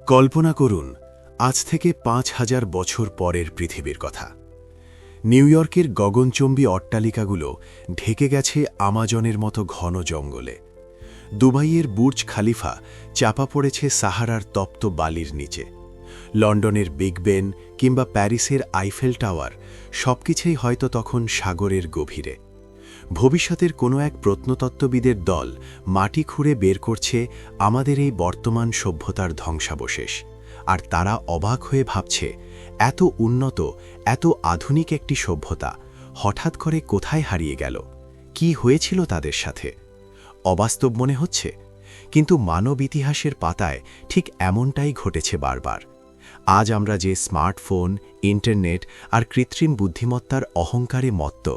কল্পনা করুন আজ থেকে ৫,০০০ বছর পরের পৃথিবীর কথা। নিউ ইয়র্কের গগনচুম্বী অট্টালিকাগুলো ঢেকে গেছে আমাজনের মতো ঘন জঙ্গলে। দুবাইয়ের বুর্জ খালিফা চাপা পড়েছে সাহারার তপ্ত বালির নিচে। লন্ডনের বিগ বেন কিংবা প্যারিসের আইফেল টাওয়ার সবকিছুই হয়তো তখন সাগরের গভীরে। ভবিষ্যতের কোনো এক প্রত্নতত্ত্ববিদের দল মাটি খুঁড়ে বের করছে আমাদের এই বর্তমান সভ্যতার ধ্বংসাবশেষ, আর তারা অবাক হয়ে ভাবছে এত উন্নত, এত আধুনিক একটি সভ্যতা হঠাৎ করে কোথায় হারিয়ে গেল, কি হয়েছিল তাদের সাথে। অবাস্তব মনে হচ্ছে, কিন্তু মানব ইতিহাসের পাতায় ঠিক এমনটাই ঘটেছে বারবার। আজ আমরা যে স্মার্টফোন, ইন্টারনেট আর কৃত্রিম বুদ্ধিমত্তার অহংকারে মত্ত,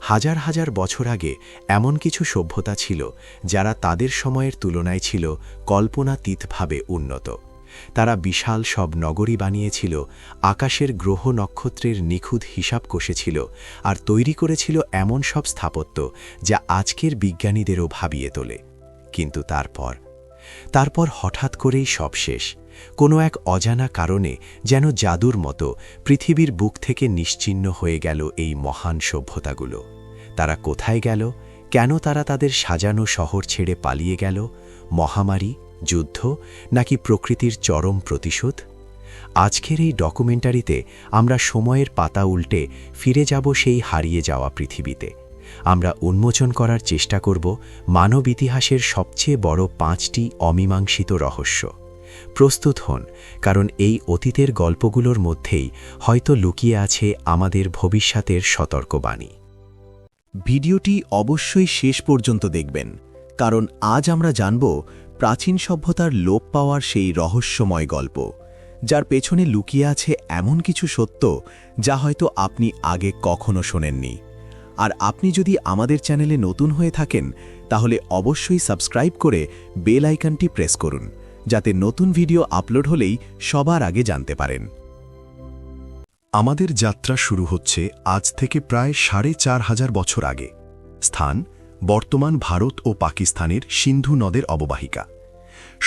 হাজার হাজার বছর আগে এমন কিছু সভ্যতা ছিল যারা তাদের সময়ের তুলনায় ছিল কল্পনাতীতভাবে উন্নত। তারা বিশাল সব নগরী বানিয়েছিল, আকাশের গ্রহ নক্ষত্রের নিখুঁত হিসাব কষেছিল, আর তৈরি করেছিল এমন সব স্থাপত্য যা আজকের বিজ্ঞানীদেরও ভাবিয়ে তোলে। কিন্তু তারপর হঠাৎ করেই সব শেষ। কোনো এক অজানা কারণে, যেন জাদুর মতো, পৃথিবীর বুক থেকে নিশ্চিহ্ন হয়ে গেল এই মহান সভ্যতাগুলো। তারা কোথায় গেল? কেন তারা তাদের সাজানো শহর ছেড়ে পালিয়ে গেল? মহামারী, যুদ্ধ, নাকি প্রকৃতির চরম প্রতিশোধ? আজকের এই ডকুমেন্টারিতে আমরা সময়ের পাতা উল্টে ফিরে যাব সেই হারিয়ে যাওয়া পৃথিবীতে। আমরা উন্মোচন করার চেষ্টা করব মানব ইতিহাসের সবচেয়ে বড় ৫টি অমীমাংসিত রহস্য। প্রস্তুত হন, কারণ এই অতীতের গল্পগুলোর মধ্যেই হয়তো লুকিয়ে আছে আমাদের ভবিষ্যতের সতর্কবাণী। ভিডিওটি অবশ্যই শেষ পর্যন্ত দেখবেন, কারণ আজ আমরা জানব প্রাচীন সভ্যতার লোপ পাওয়ার সেই রহস্যময় গল্প, যার পেছনে লুকিয়ে আছে এমন কিছু সত্য যা হয়তো আপনি আগে কখনো শোনেননি। আর আপনি যদি আমাদের চ্যানেলে নতুন হয়ে থাকেন, তাহলে অবশ্যই সাবস্ক্রাইব করে বেল আইকনটি প্রেস করুন, যাতে নতুন ভিডিও আপলোড হলেই সবার আগে জানতে পারেন। আমাদের যাত্রা শুরু হচ্ছে আজ থেকে প্রায় ৪,৫০০ বছর আগে। স্থান বর্তমান ভারত ও পাকিস্তানের সিন্ধু নদের অববাহিকা।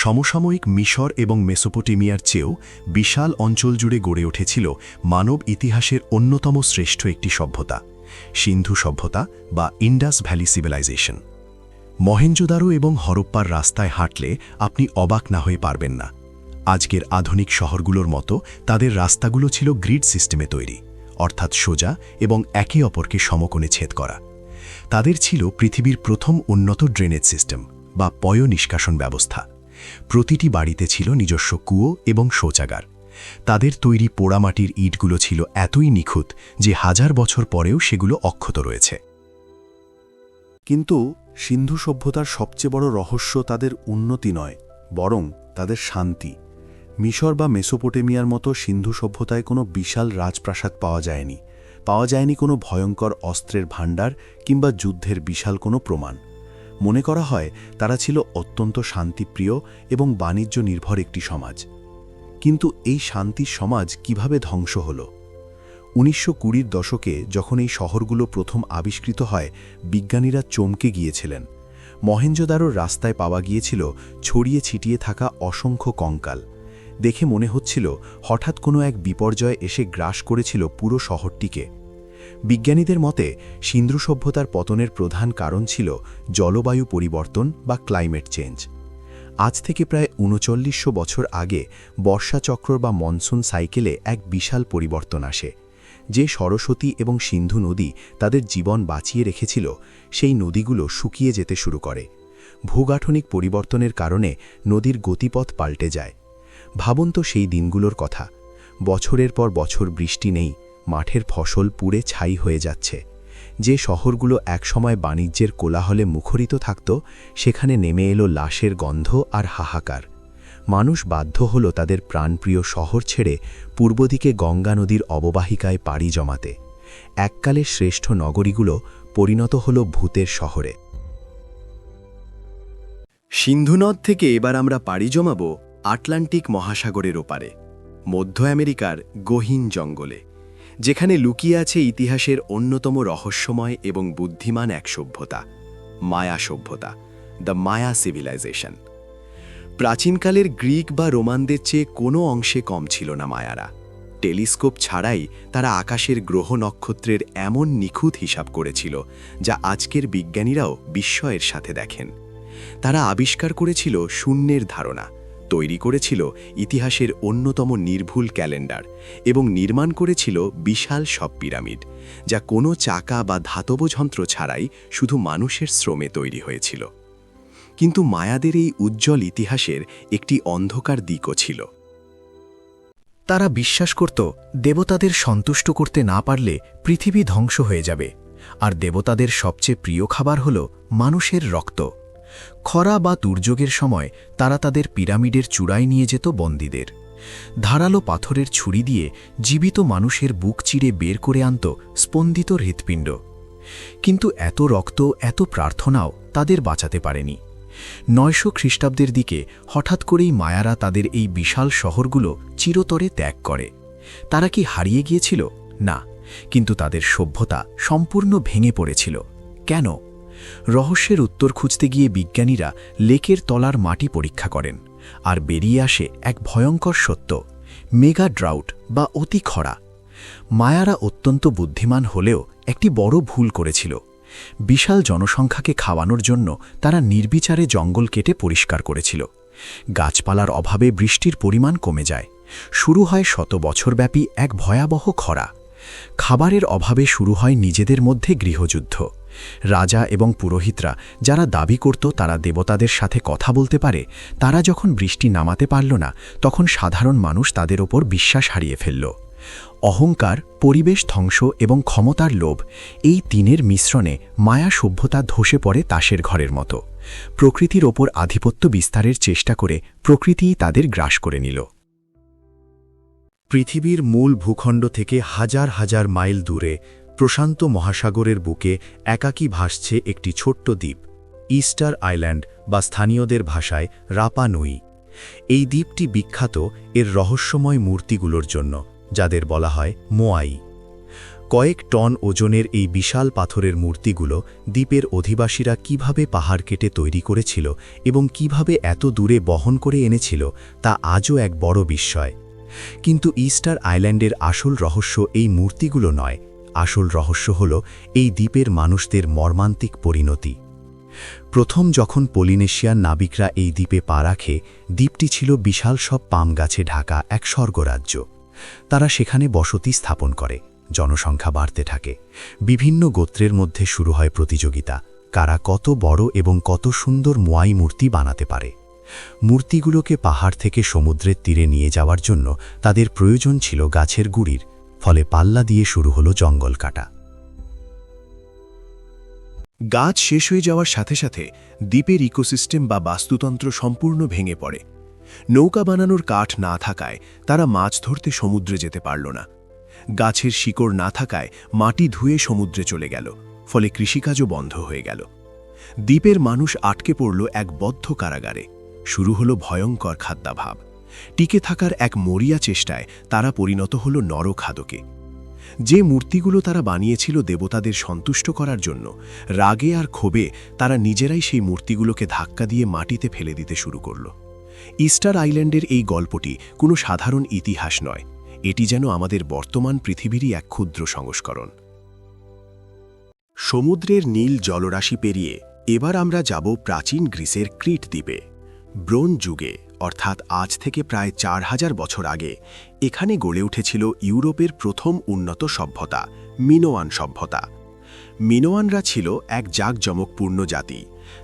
সমসাময়িক মিশর এবং মেসোপটেমিয়ার চেয়েও বিশাল অঞ্চল জুড়ে গড়ে উঠেছিল মানব ইতিহাসের অন্যতম শ্রেষ্ঠ একটি সভ্যতা, সিন্ধু সভ্যতা বা ইন্ডাস ভ্যালি সিভিলাইজেশন। মহেঞ্জোদারো এবং হরপ্পার রাস্তায় হাঁটলে আপনি অবাক না হয়ে পারবেন না। আজকের আধুনিক শহরগুলোর মতো তাদের রাস্তাগুলো ছিল গ্রিড সিস্টেমে তৈরি, অর্থাৎ সোজা এবং একে অপরকে সমকোণে ছেদ করা। তাদের ছিল পৃথিবীর প্রথম উন্নত ড্রেনেজ সিস্টেম বা পয় নিষ্কাশন ব্যবস্থা। প্রতিটি বাড়িতে ছিল নিজস্ব কুয়ো এবং শৌচাগার। তাদের তৈরি পোড়ামাটির ইটগুলো ছিল এতই নিখুঁত যে হাজার বছর পরেও সেগুলো অক্ষত রয়েছে। কিন্তু সিন্ধু সভ্যতার সবচেয়ে বড় রহস্য তাদের উন্নতি নয়, বরং তাদের শান্তি। মিশর বা মেসোপটেমিয়ার মতো সিন্ধু সভ্যতায় কোনো বিশাল রাজপ্রাসাদ পাওয়া যায়নি কোনো ভয়ঙ্কর অস্ত্রের ভাণ্ডার কিংবা যুদ্ধের বিশাল কোনো প্রমাণ। মনে করা হয় তারা ছিল অত্যন্ত শান্তিপ্রিয় এবং বাণিজ্য নির্ভর একটি সমাজ। কিন্তু এই শান্তির সমাজ কিভাবে ধ্বংস হল? ১৯২০-র দশকে যখন এই শহরগুলো প্রথম আবিষ্কৃত হয়, বিজ্ঞানীরা চমকে গিয়েছিলেন। মহেঞ্জোদারোর রাস্তায় পাওয়া গিয়েছিল ছড়িয়ে ছিটিয়ে থাকা অসংখ্য কঙ্কাল। দেখে মনে হচ্ছিল হঠাৎ কোনো এক বিপর্যয় এসে গ্রাস করেছিল পুরো শহরটিকে। বিজ্ঞানীদের মতে সিন্ধু সভ্যতার পতনের প্রধান কারণ ছিল জলবায়ু পরিবর্তন বা ক্লাইমেট চেঞ্জ। আজ থেকে প্রায় ৩৯০০ বছর আগে বর্ষাচক্র বা মনসুন সাইকেলে এক বিশাল পরিবর্তন আসে। যে সরস্বতী এবং সিন্ধু নদী তাদের জীবন বাঁচিয়ে রেখেছিল, সেই নদীগুলো শুকিয়ে যেতে শুরু করে। ভূগাঠনিক পরিবর্তনের কারণে নদীর গতিপথ পাল্টে যায়। ভাবুন তো সেই দিনগুলোর কথা। বছরের পর বছর বৃষ্টি নেই, মাঠের ফসল পুড়ে ছাই হয়ে যাচ্ছে। যে শহরগুলো একসময় বাণিজ্যের কোলাহলে মুখরিত থাকত, সেখানে নেমে এলো লাশের গন্ধ আর হাহাকার। মানুষ বাধ্য হল তাদের প্রাণপ্রিয় শহর ছেড়ে পূর্ব দিকে গঙ্গা নদীর অববাহিকায় পাড়ি জমাতে। এককালের শ্রেষ্ঠ নগরীগুলো পরিণত হল ভূতের শহরে। সিন্ধু নদ থেকে এবার আমরা পাড়ি জমাব আটলান্টিক মহাসাগরের ওপারে, মধ্য আমেরিকার গহীন জঙ্গলে, যেখানে লুকিয়ে আছে ইতিহাসের অন্যতম রহস্যময় এবং বুদ্ধিমান এক সভ্যতা, মায়া সভ্যতা, দ্য মায়া সিভিলাইজেশন। প্রাচীনকালের গ্রিক বা রোমানদের চেয়ে কোনো অংশে কম ছিল না মায়ারা। টেলিস্কোপ ছাড়াই তারা আকাশের গ্রহ নক্ষত্রের এমন নিখুঁত হিসাব করেছিল যা আজকের বিজ্ঞানীরাও বিস্ময়ের সাথে দেখেন। তারা আবিষ্কার করেছিল শূন্যের ধারণা, তৈরি করেছিল ইতিহাসের অন্যতম নির্ভুল ক্যালেন্ডার এবং নির্মাণ করেছিল বিশাল সব পিরামিড, যা কোনো চাকা বা ধাতব যন্ত্র ছাড়াই শুধু মানুষের শ্রমে তৈরি হয়েছিল। কিন্তু মায়াদের এই উজ্জ্বল ইতিহাসের একটি অন্ধকার দিকও ছিল। তারা বিশ্বাস করত দেবতাদের সন্তুষ্ট করতে না পারলে পৃথিবী ধ্বংস হয়ে যাবে, আর দেবতাদের সবচেয়ে প্রিয় খাবার হল মানুষের রক্ত। খরা বা দুর্যোগের সময় তারা তাদের পিরামিডের চূড়ায় নিয়ে যেত বন্দীদের। ধারালো পাথরের ছুরি দিয়ে জীবিত মানুষের বুক চিরে বের করে আনত স্পন্দিত হৃৎপিণ্ড। কিন্তু এত রক্ত, এত প্রার্থনাও তাদের বাঁচাতে পারেনি। 900 খ্রিস্টাব্দের দিকে হঠাৎ করেই মায়ারা তাদের এই বিশাল শহরগুলো চিরতরে ত্যাগ করে। তারা কি হারিয়ে গিয়েছিল? না, কিন্তু তাদের সভ্যতা সম্পূর্ণ ভেঙে পড়েছিল। কেন? রহস্যের উত্তর খুঁজতে গিয়ে বিজ্ঞানীরা লেকের তলার মাটি পরীক্ষা করেন, আর বেরিয়ে আসে এক ভয়ঙ্কর সত্য: মেগা ড্রাউট বা অতি খরা। মায়ারা অত্যন্ত বুদ্ধিমান হলেও একটি বড় ভুল করেছিল। বিশাল জনসংখ্যাকে খাওয়ানোর জন্য তারা নির্বিচারে জঙ্গল কেটে পরিষ্কার করেছিল। গাছপালার অভাবে বৃষ্টির পরিমাণ কমে যায়। শুরু হয় শত বছরব্যাপী এক ভয়াবহ খরা। খাবারের অভাবে শুরু হয় নিজেদের মধ্যে গৃহযুদ্ধ। রাজা এবং পুরোহিতরা যারা দাবি করত তারা দেবতাদের সাথে কথা বলতে পারে, তারা যখন বৃষ্টি নামাতে পারল না, তখন সাধারণ মানুষ তাদের ওপর বিশ্বাস হারিয়ে ফেলল। অহংকার, পরিবেশ ধ্বংস এবং ক্ষমতার লোভ, এই তিনের মিশ্রণে মায়া সভ্যতা ধসে পড়ে তাসের ঘরের মতো। প্রকৃতির ওপর আধিপত্য বিস্তারের চেষ্টা করে প্রকৃতিই তাদের গ্রাস করে নিল। পৃথিবীর মূল ভূখণ্ড থেকে হাজার হাজার মাইল দূরে প্রশান্ত মহাসাগরের বুকে একাকী ভাসছে একটি ছোট্ট দ্বীপ, ইস্টার আইল্যান্ড বা স্থানীয়দের ভাষায় রাপা নুই। এই দ্বীপটি বিখ্যাত এর রহস্যময় মূর্তিগুলোর জন্য, যাদের বলা হয় মোয়াই। কয়েক টন ওজনের এই বিশাল পাথরের মূর্তিগুলো দ্বীপের অধিবাসীরা কিভাবে পাহাড় কেটে তৈরি করেছিল এবং কিভাবে এত দূরে বহন করে এনেছিল তা আজও এক বড় বিস্ময়। কিন্তু ইস্টার আইল্যান্ডের আসল রহস্য এই মূর্তিগুলো নয়, আসল রহস্য হল এই দ্বীপের মানুষদের মর্মান্তিক পরিণতি। প্রথম যখন পলিনেশিয়ান নাবিকরা এই দ্বীপে পা রাখে, দ্বীপটি ছিল বিশাল সব পাম গাছে ঢাকা এক স্বর্গরাজ্য। তারা সেখানে বসতি স্থাপন করে, জনসংখ্যা বাড়তে থাকে। বিভিন্ন গোত্রের মধ্যে শুরু হয় প্রতিযোগিতা, কারা কত বড় এবং কত সুন্দর মোয়াই মূর্তি বানাতে পারে। মূর্তিগুলোকে পাহাড় থেকে সমুদ্রের তীরে নিয়ে যাওয়ার জন্য তাদের প্রয়োজন ছিল গাছের গুঁড়ির, ফলে পাল্লা দিয়ে শুরু হলো জঙ্গল কাটা। গাছ শেষ হয়ে যাওয়ার সাথে সাথে দ্বীপের ইকোসিস্টেম বা বাস্তুতন্ত্র সম্পূর্ণ ভেঙে পড়ে। নৌকা বানানোর কাঠ না থাকায় তারা মাছ ধরতে সমুদ্রে যেতে পারল না। গাছের শিকড় না থাকায় মাটি ধুয়ে সমুদ্রে চলে গেল, ফলে কৃষিকাজও বন্ধ হয়ে গেল। দ্বীপের মানুষ আটকে পড়ল এক বদ্ধ কারাগারে। শুরু হলো ভয়ঙ্কর খাদ্যাভাব। টিকে থাকার এক মরিয়া চেষ্টায় তারা পরিণত হল নরখাদকে। যে মূর্তিগুলো তারা বানিয়েছিল দেবতাদের সন্তুষ্ট করার জন্য, রাগে আর ক্ষোভে তারা নিজেরাই সেই মূর্তিগুলোকে ধাক্কা দিয়ে মাটিতে ফেলে দিতে শুরু করল। ইস্টার আইল্যান্ডের এই গল্পটি কোনো সাধারণ ইতিহাস নয়, এটি যেন আমাদের বর্তমান পৃথিবীরই এক ক্ষুদ্র সংস্করণ। সমুদ্রের নীল জলরাশি পেরিয়ে এবার আমরা যাব প্রাচীন গ্রিসের ক্রিট দ্বীপে। ব্রোঞ্জ যুগে, অর্থাৎ আজ থেকে প্রায় 4000 বছর আগে, এখানে গড়ে উঠেছিল ইউরোপের প্রথম উন্নত সভ্যতা, মিনোয়ান সভ্যতা। মিনোয়ানরা ছিল এক জাঁকজমকপূর্ণ জাতি।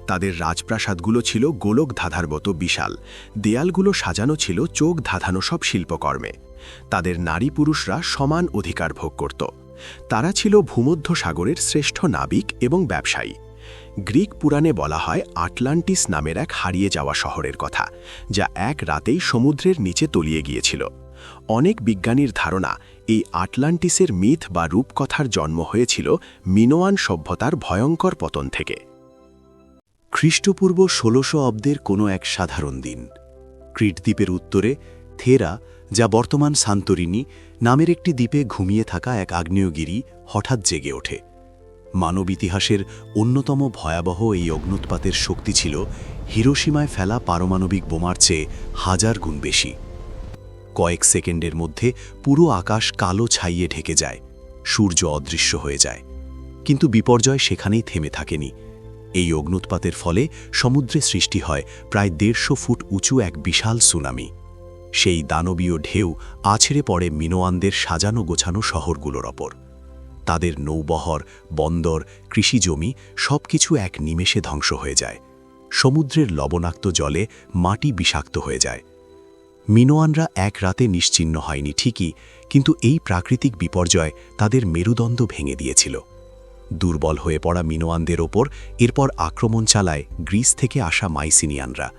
তাদের রাজপ্রাসাদগুলো ছিল গোলক ধাঁধার মতো বিশাল, দেয়ালগুলো সাজানো ছিল চোখ ধাঁধানো সব শিল্পকর্মে। তাদের নারী পুরুষরা সমান অধিকার ভোগ করত। তারা ছিল ভূমধ্য সাগরের শ্রেষ্ঠ নাবিক এবং ব্যবসায়ী। গ্রিক পুরাণে বলা হয় আটলান্টিস নামের এক হারিয়ে যাওয়া শহরের কথা, যা এক রাতেই সমুদ্রের নিচে তলিয়ে গিয়েছিল। অনেক বিজ্ঞানীর ধারণা এই আটলান্টিসের মিথ বা রূপকথার জন্ম হয়েছিল মিনোয়ান সভ্যতার ভয়ঙ্কর পতন থেকে। খ্রিস্টপূর্ব 1600 অব্দের কোনো এক সাধারণ দিন, ক্রিট দ্বীপের উত্তরে থেরা, যা বর্তমান সান্তোরিনি নামের একটি দ্বীপে ঘুমিয়ে থাকা এক আগ্নেয়গিরি হঠাৎ জেগে ওঠে। মানব ইতিহাসের অন্যতম ভয়াবহ এই অগ্ন্যুৎপাতের শক্তি ছিল হিরোশিমায় ফেলা পারমাণবিক বোমার চেয়ে 1000 গুণ বেশি। কয়েক সেকেন্ডের মধ্যে পুরো আকাশ কালো ছাইয়ে ঢেকে যায়, সূর্য অদৃশ্য হয়ে যায়। কিন্তু বিপর্যয় সেখানেই থেমে থাকেনি। এই অগ্ন্যুৎপাতের ফলে সমুদ্রে সৃষ্টি হয় প্রায় 150 ফুট উঁচু এক বিশাল সুনামি। সেই দানবীয় ঢেউ আছড়ে পড়ে মিনোয়ানদের সাজানো গোছানো শহরগুলোর ওপর। তাদের নৌবহর, বন্দর, কৃষিজমি সবকিছু এক নিমেষে ধ্বংস হয়ে যায়। সমুদ্রের লবণাক্ত জলে মাটি বিষাক্ত হয়ে যায়। মিনোয়ানরা এক রাতে নিশ্চিহ্ন হয়নি ঠিকই, কিন্তু এই প্রাকৃতিক বিপর্যয় তাদের মেরুদণ্ড ভেঙে দিয়েছিল। দুর্বল হয়ে পড়া মিনোয়ানদের ওপর এরপর আক্রমণ চালায় গ্রিস থেকে আসা মাইসিনিয়ানরা।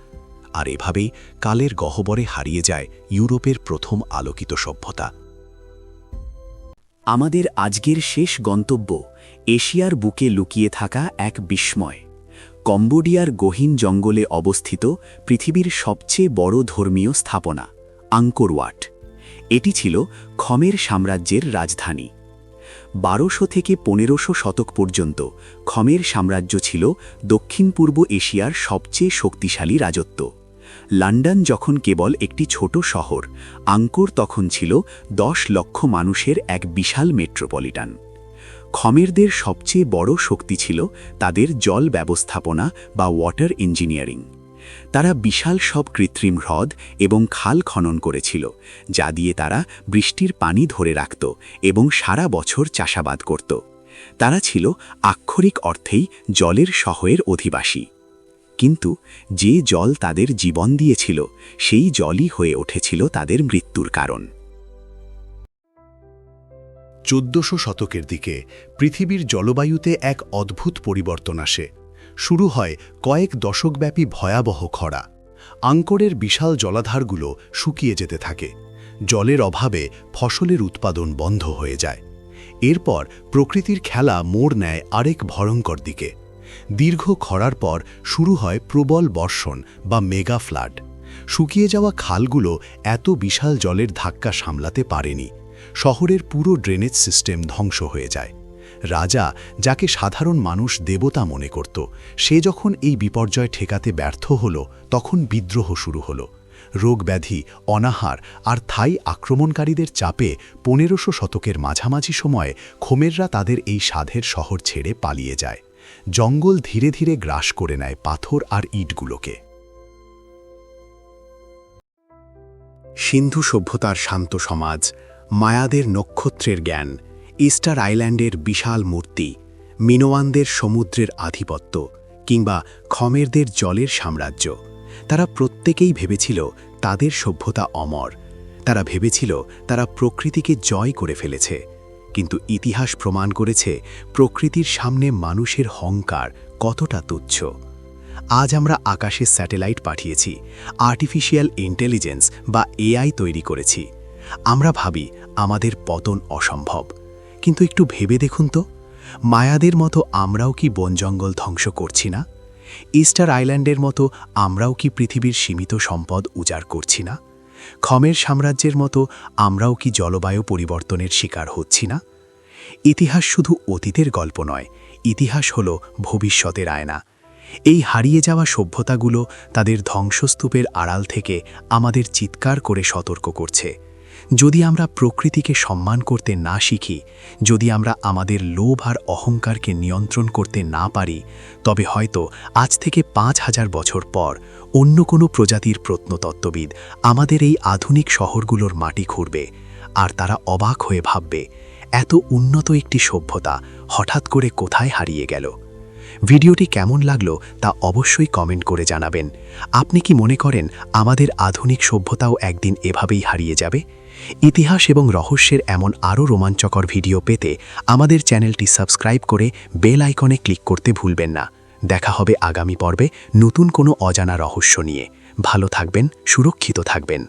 আর এভাবেই কালের গহ্বরে হারিয়ে যায় ইউরোপের প্রথম আলোকিত সভ্যতা। আমাদের আজকের শেষ গন্তব্য এশিয়ার বুকে লুকিয়ে থাকা এক বিস্ময়, কম্বোডিয়ার গহীন জঙ্গলে অবস্থিত পৃথিবীর সবচেয়ে বড় ধর্মীয় স্থাপনা আঙ্কর ওয়াট। এটি ছিল খমের সাম্রাজ্যের রাজধানী। 1200 থেকে 1500 শতক পর্যন্ত খমের সাম্রাজ্য ছিল দক্ষিণ পূর্ব এশিয়ার সবচেয়ে শক্তিশালী রাজত্ব। লন্ডন যখন কেবল একটি ছোট শহর, আঙ্কোর তখন ছিল 10 লক্ষ মানুষের এক বিশাল মেট্রোপলিটন। খমেরদের সবচেয়ে বড় শক্তি ছিল তাদের জল ব্যবস্থাপনা বা ওয়াটার ইঞ্জিনিয়ারিং। তারা বিশাল সব কৃত্রিম হ্রদ এবং খাল খনন করেছিল, যা দিয়ে তারা বৃষ্টির পানি ধরে রাখত এবং সারা বছর চাষাবাদ করত। তারা ছিল আক্ষরিক অর্থেই জলের শহরের অধিবাসী। কিন্তু যে জল তাদের জীবন দিয়েছিল, সেই জলই হয়ে উঠেছিল তাদের মৃত্যুর কারণ। 1400 শতকের দিকে পৃথিবীর জলবায়ুতে এক অদ্ভুত পরিবর্তন আসে। শুরু হয় কয়েক দশকব্যাপী ভয়াবহ খরা। আঙ্কোরের বিশাল জলাধারগুলো শুকিয়ে যেতে থাকে। জলের অভাবে ফসলের উৎপাদন বন্ধ হয়ে যায়। এরপর প্রকৃতির খেলা মোড় নেয় আরেক ভয়ঙ্কর দিকে। দীর্ঘ খরার পর শুরু হয় প্রবল বর্ষণ বা মেগা ফ্লাড। শুকিয়ে যাওয়া খালগুলো এত বিশাল জলের ধাক্কা সামলাতে পারেনি। শহরের পুরো ড্রেনেজ সিস্টেম ধ্বংস হয়ে যায়। রাজা, যাকে সাধারণ মানুষ দেবতা মনে করত, সে যখন এই বিপর্যয় ঠেকাতে ব্যর্থ হল, তখন বিদ্রোহ শুরু হল। রোগব্যাধি, অনাহার আর থাই আক্রমণকারীদের চাপে 1500 শতকের মাঝামাঝি সময়ে খমেররা তাদের এই সাধের শহর ছেড়ে পালিয়ে যায়। জঙ্গল ধীরে ধীরে গ্রাস করে নেয় পাথর আর ইটগুলোকে। সিন্ধু সভ্যতার শান্ত সমাজ, মায়াদের নক্ষত্রের জ্ঞান, ইস্টার আইল্যান্ডের বিশাল মূর্তি, মিনোয়ানদের সমুদ্রের আধিপত্য কিংবা খমেরদের জলের সাম্রাজ্য, তারা প্রত্যেকেই ভেবেছিল তাদের সভ্যতা অমর। তারা ভেবেছিল তারা প্রকৃতিকে জয় করে ফেলেছে। কিন্তু ইতিহাস প্রমাণ করেছে প্রকৃতির সামনে মানুষের হংকার কতটা তুচ্ছ। আজ আমরা আকাশে স্যাটেলাইট পাঠিয়েছি, আর্টিফিশিয়াল ইন্টেলিজেন্স বা এআই তৈরি করেছি। আমরা ভাবি আমাদের পতন অসম্ভব, কিন্তু একটু ভেবে দেখুন তো, মায়াদের মতো আমরাও কি বনজঙ্গল ধ্বংস করছি না? ইস্টার আইল্যান্ডের মতো আমরাও কি পৃথিবীর সীমিত সম্পদ উজাড় করছি না? খমের সাম্রাজ্যের মতো আমরাও কি জলবায়ু পরিবর্তনের শিকার হচ্ছি না? ইতিহাস শুধু অতীতের গল্প নয়, ইতিহাস হল ভবিষ্যতের আয়না। এই হারিয়ে যাওয়া সভ্যতাগুলো তাদের ধ্বংসস্তূপের আড়াল থেকে আমাদের চিৎকার করে সতর্ক করছে। যদি আমরা প্রকৃতিকে সম্মান করতে না শিখি, যদি আমরা আমাদের লোভ আর অহংকারকে নিয়ন্ত্রণ করতে না পারি, তবে হয়তো আজ থেকে 5000 বছর পর অন্য কোনো প্রজাতির প্রত্নতত্ত্ববিদ আমাদের এই আধুনিক শহরগুলোর মাটি খুঁড়বে, আর তারা অবাক হয়ে ভাববে, এত উন্নত একটি সভ্যতা হঠাৎ করে কোথায় হারিয়ে গেল। ভিডিওটি কেমন লাগলো তা অবশ্যই কমেন্ট করে জানাবেন। আপনি কি মনে করেন আমাদের আধুনিক সভ্যতাও একদিন এভাবেই হারিয়ে যাবে? ইতিহাস এবং রহস্যের এমন আরও রোমাঞ্চকর ভিডিও পেতে আমাদের চ্যানেলটি সাবস্ক্রাইব করে বেল আইকনে ক্লিক করতে ভুলবেন না। দেখা হবে আগামী পর্বে নতুন কোনো অজানা রহস্য নিয়ে। ভালো থাকবেন, সুরক্ষিত থাকবেন।